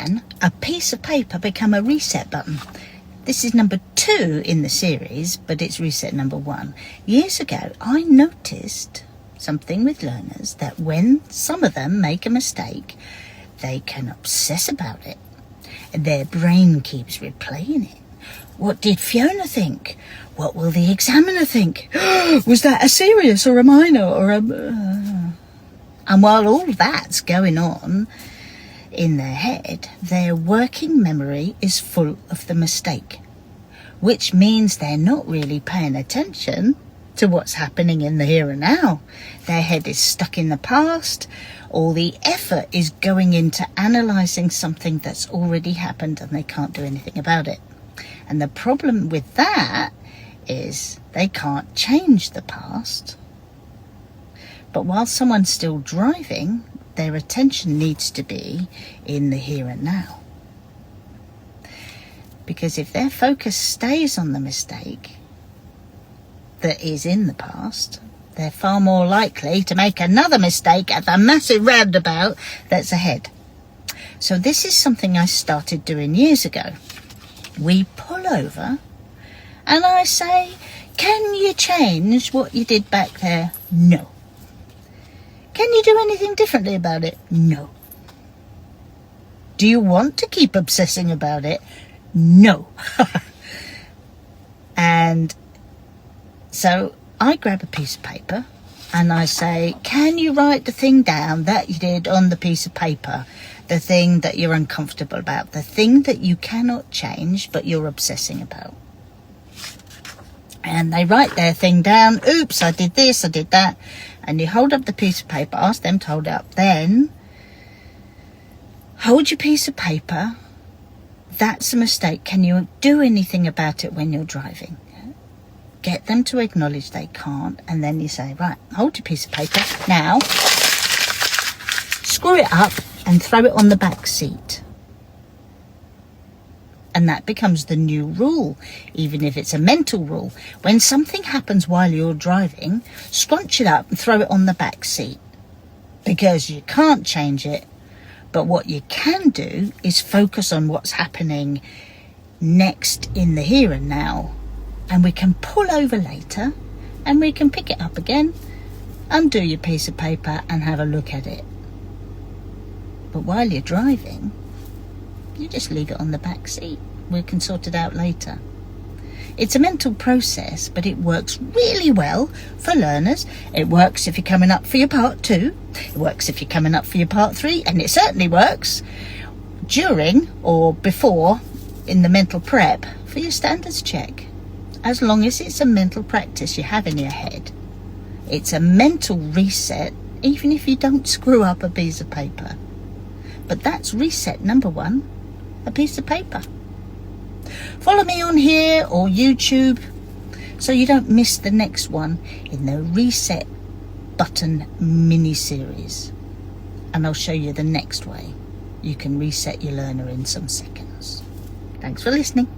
can a piece of paper become a reset button? This is number 2 in the series, but it's reset number 1. Years ago, I noticed something with learners that when some of them make a mistake, they can obsess about it. Their brain keeps replaying it. What did Fiona think? What will the examiner think? Was that a serious or a minor or a... And while all that's going on in their head, their working memory is full of the mistake, which means they're not really paying attention to what's happening in the here and now. Their head is stuck in the past. All the effort is going into analysing something that's already happened and they can't do anything about it. And the problem with that is they can't change the past. But while someone's still driving, their attention needs to be in the here and now. Because if their focus stays on the mistake that is in the past, they're far more likely to make another mistake at the massive roundabout that's ahead. So this is something I started doing years ago. We pull over and I say, can you change what you did back there? No. Can you do anything differently about it? No. Do you want to keep obsessing about it? No. And so I grab a piece of paper and I say, can you write the thing down that you did on the piece of paper? The thing that you're uncomfortable about, the thing that you cannot change but you're obsessing about. And they write their thing down. Oops, I did this, I did that. And you hold up the piece of paper, ask them to hold it up. Then hold your piece of paper. That's a mistake. Can you do anything about it when you're driving? Get them to acknowledge they can't. And then you say, right, hold your piece of paper. Now, screw it up and throw it on the back seat. And that becomes the new rule, even if it's a mental rule. When something happens while you're driving, scrunch it up and throw it on the back seat. Because you can't change it. But what you can do is focus on what's happening next in the here and now. And we can pull over later and we can pick it up again, undo your piece of paper and have a look at it. But while you're driving, you just leave it on the back seat. We can sort it out later. It's a mental process, but it works really well for learners. It works if you're coming up for your part 2. It works if you're coming up for your part 3. And it certainly works during or before in the mental prep for your standards check. As long as it's a mental practice you have in your head. It's a mental reset, even if you don't screw up a piece of paper. But that's reset number 1, a piece of paper. Follow me on here or YouTube so you don't miss the next one in the reset button mini-series. And I'll show you the next way you can reset your learner in some seconds. Thanks for listening.